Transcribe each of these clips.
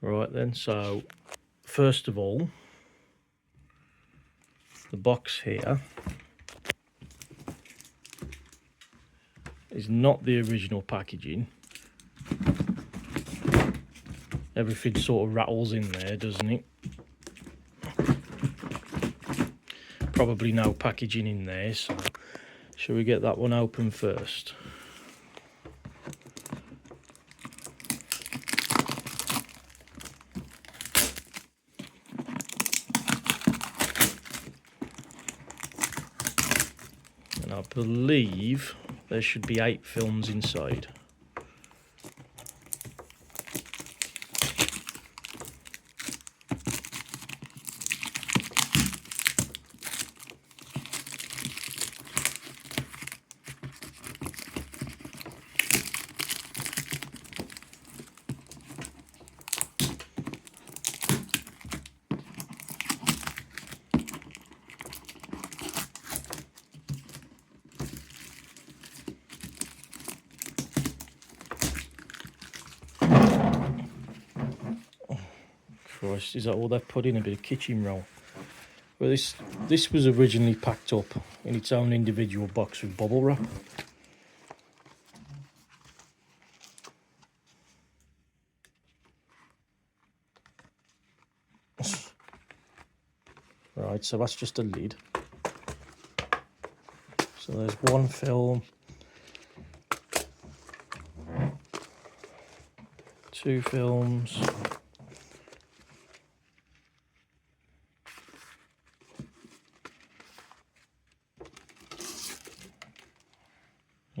Right then, so first of all, the box here is not the original packaging. Everything sort of rattles in there, doesn't it? Probably no packaging in there, so shall we get that one open first? And I believe there should be 8 films inside. Christ, is that all they've put in? A bit of kitchen roll. Well, this was originally packed up in its own individual box with bubble wrap. Right, so that's just a lid. So there's one film, 2 films,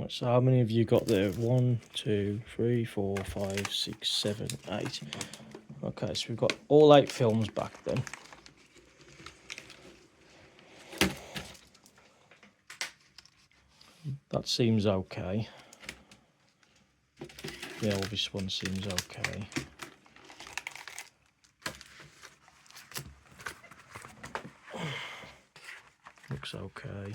so how many have you got there? 1, 2, 3, 4, 5, 6, 7, 8. Okay, so we've got all 8 films back then. That seems okay. Yeah, well, this one seems okay. Looks okay.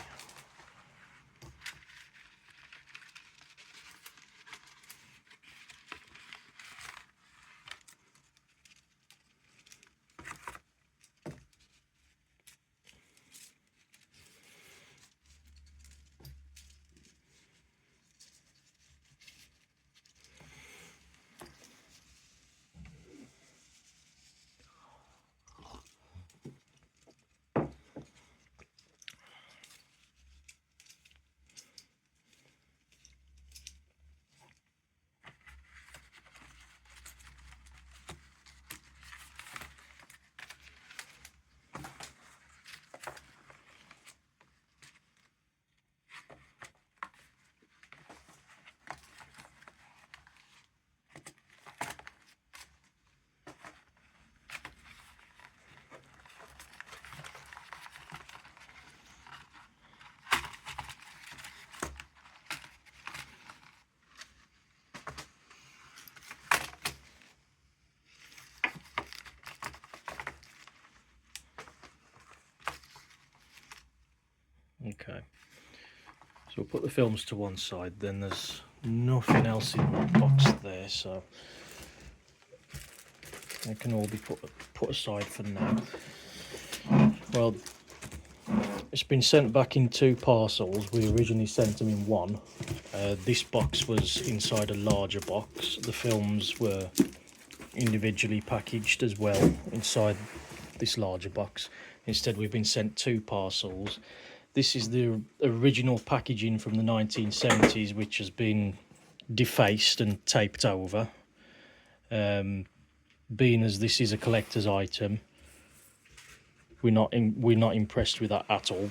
Okay, so we'll put the films to one side, then there's nothing else in the box there, so they can all be put aside for now. Well, it's been sent back in 2 parcels. We originally sent them in one. This box was inside a larger box. The films were individually packaged as well inside this larger box. Instead, we've been sent 2 parcels. This is the original packaging from the 1970s, which has been defaced and taped over. Being as this is a collector's item, we're not impressed with that at all.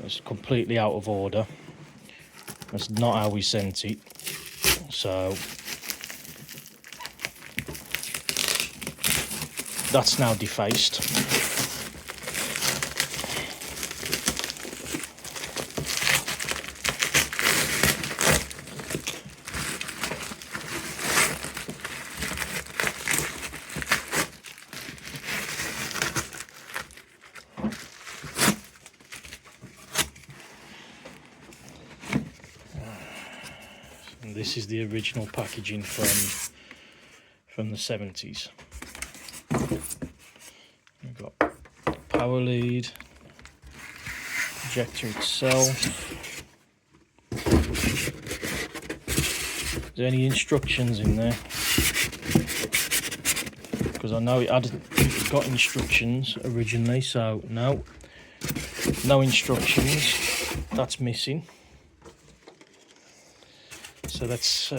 It's completely out of order. That's not how we sent it. So that's now defaced. And this is the original packaging from from the 70s. We've got power lead, projector itself. Is there any instructions in there? Because I know it got instructions originally, so no instructions. That's missing. So that's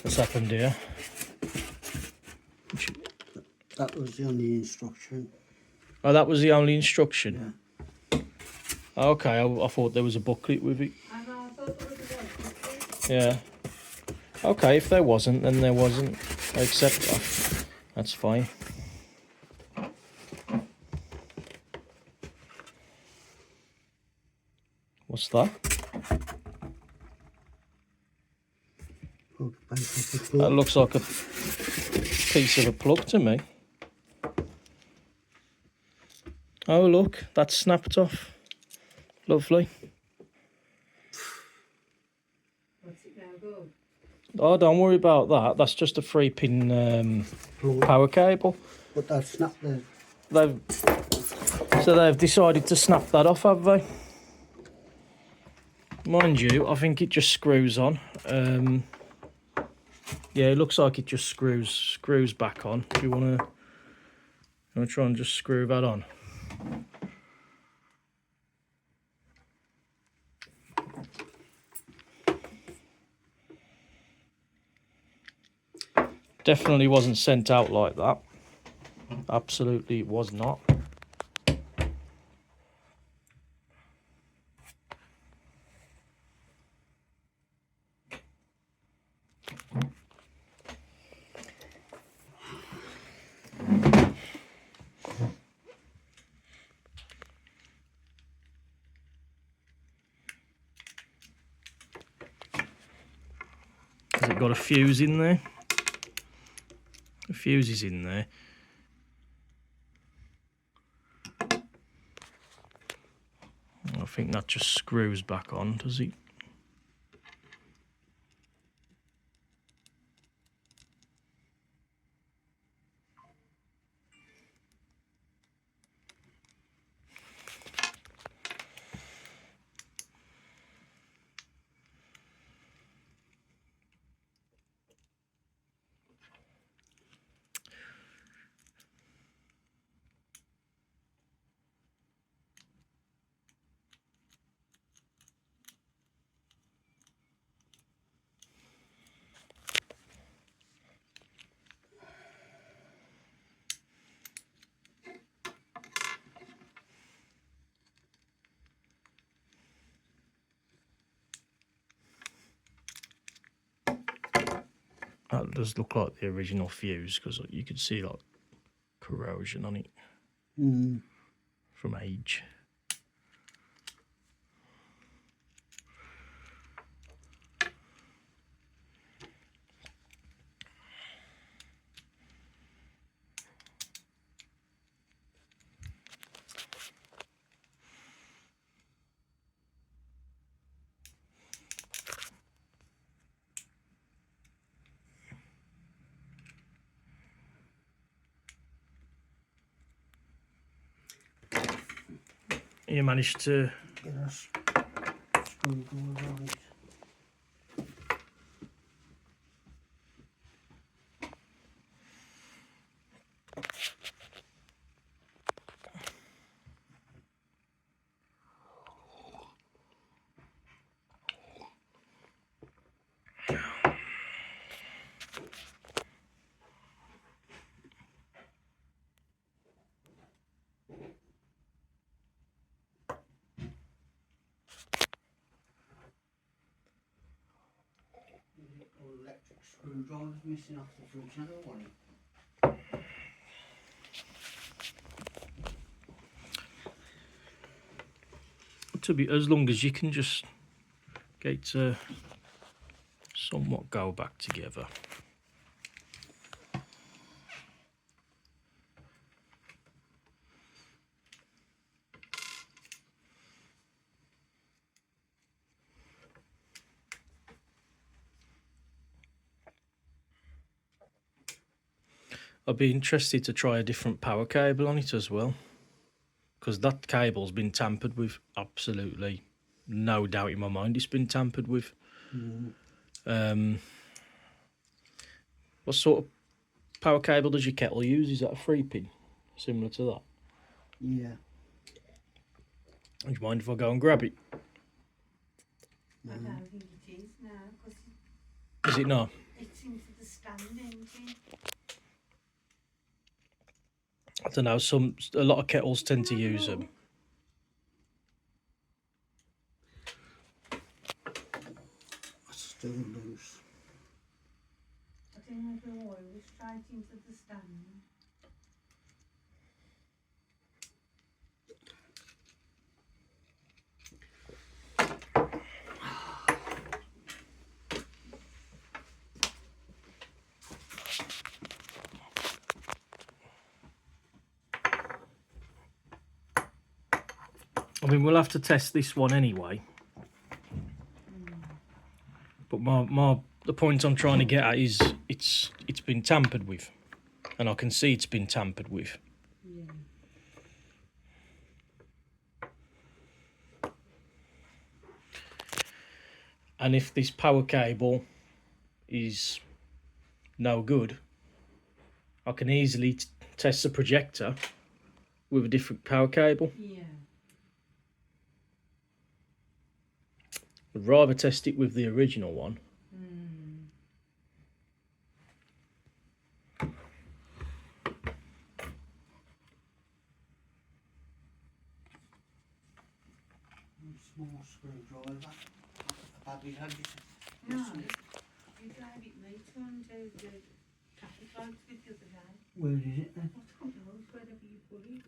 what's happened here. That was the only instruction. Oh, that was the only instruction? Yeah. Okay, I thought there was a booklet with it. I know, I thought there was a booklet. Yeah. Okay, if there wasn't, then there wasn't. I accept that. That's fine. What's that? That looks like a piece of a plug to me. Oh look, that's snapped off. Lovely. What's it now good? Oh, don't worry about that. That's just a 3-pin power cable. But that snapped there. They've decided to snap that off, have they? Mind you, I think it just screws on. Yeah, it looks like it just screws back on. Do you want to try and just screw that on? Definitely wasn't sent out like that. Absolutely it was not. Has it got a fuse in there? The fuse is in there. I think that just screws back on, does it? That does look like the original fuse because you could see like corrosion on it from age. You managed to Get a screwdriver on it. Electric screwdriver's missing off the fridge. Another one. to be as long as you can just get to somewhat go back together. I'd be interested to try a different power cable on it as well, because that cable's been tampered with. Absolutely, no doubt in my mind, it's been tampered with. What sort of power cable does your kettle use? Is that a 3-pin, similar to that? Yeah. Do you mind if I go and grab it? I don't think it is now, because Is it not? it's into the stand engine. I don't know. A lot of kettles tend to use them. It's still loose. I don't know if the oil was straight into the stand. I mean, we'll have to test this one anyway. But the point I'm trying to get at is it's been tampered with, and I can see it's been tampered with. Yeah. And if this power cable is no good, I can easily test the projector with a different power cable. Yeah. I'd rather test it with the original one. Small screwdriver. Abby's had this. No, you drive it late one to the traffic lights with the other day. Where is it then? I don't know, it's wherever you put it.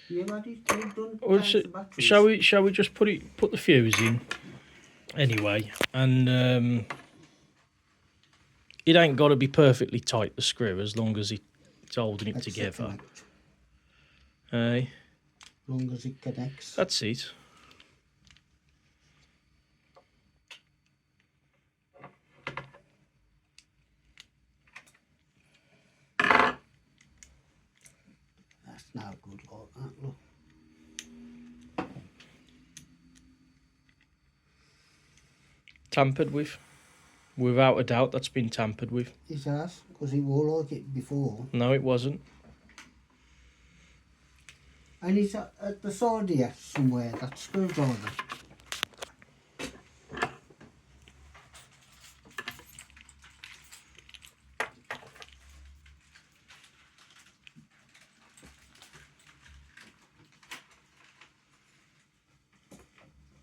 You had it. You've done. Well, change the batteries. shall we just put the fuse in anyway, and it ain't got to be perfectly tight, the screw, as long as it's holding it Let's together. connect. Aye, As long as it connects. that's it. That's now good like that, look. Tampered with, without a doubt. That's been tampered with. It has, because it was like it before. No, it wasn't. And it's at the side here somewhere, that screwdriver.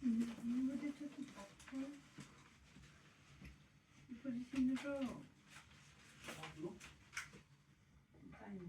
You would have took it back then. You put it in the drawer. Fine.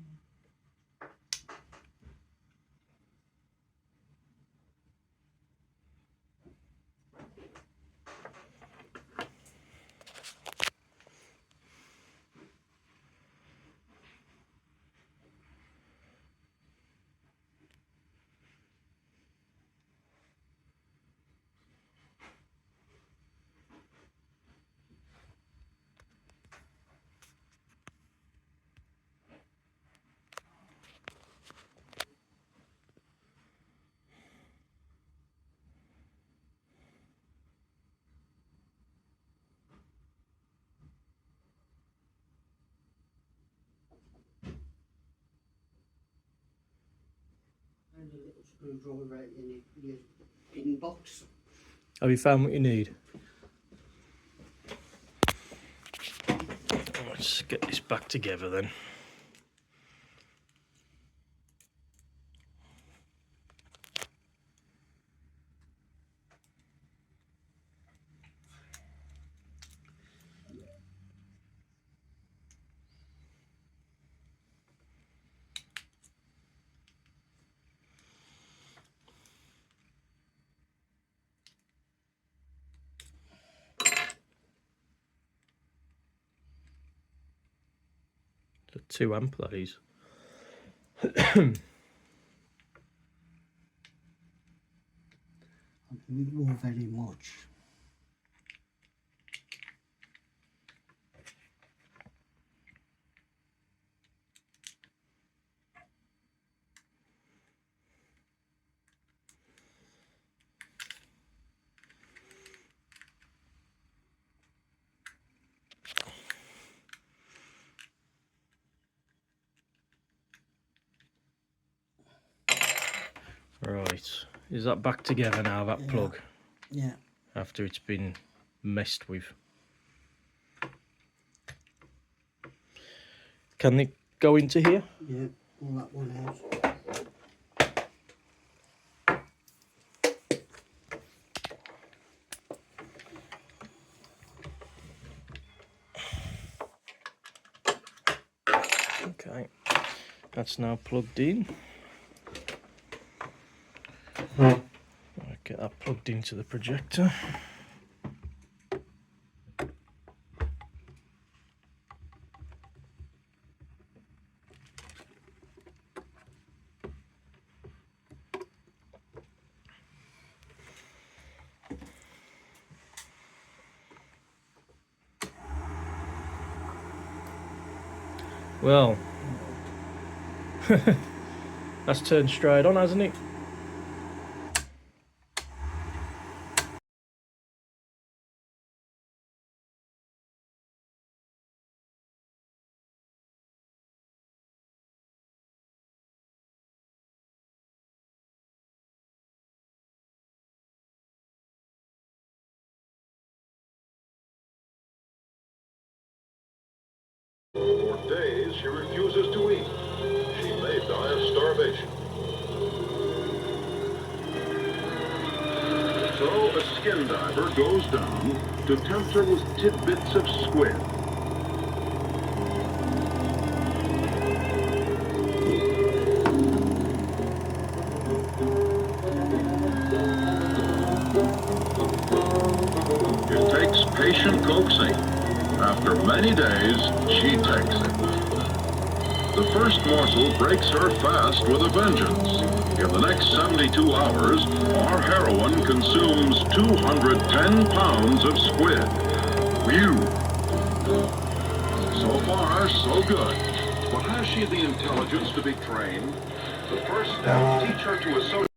And a little screwdriver out in your inbox. Have you found what you need? Let's get this back together then. The 2 amp that is. We wore very much. Right. Is that back together now, that Yeah. plug, Yeah. after it's been messed with? Can it go into here? Yeah. Pull that one out. Okay. That's now plugged in. I'll get that plugged into the projector. Well, that's turned straight on, hasn't it? For days, she refuses to eat. She may die of starvation. So a skin diver goes down to tempt her with tidbits of squid. It takes patient coaxing. After many days, she takes it. The first morsel breaks her fast with a vengeance. In the next 72 hours, our heroine consumes 210 pounds of squid. Phew! So far, so good. But has she the intelligence to be trained? The first step, teach her to associate.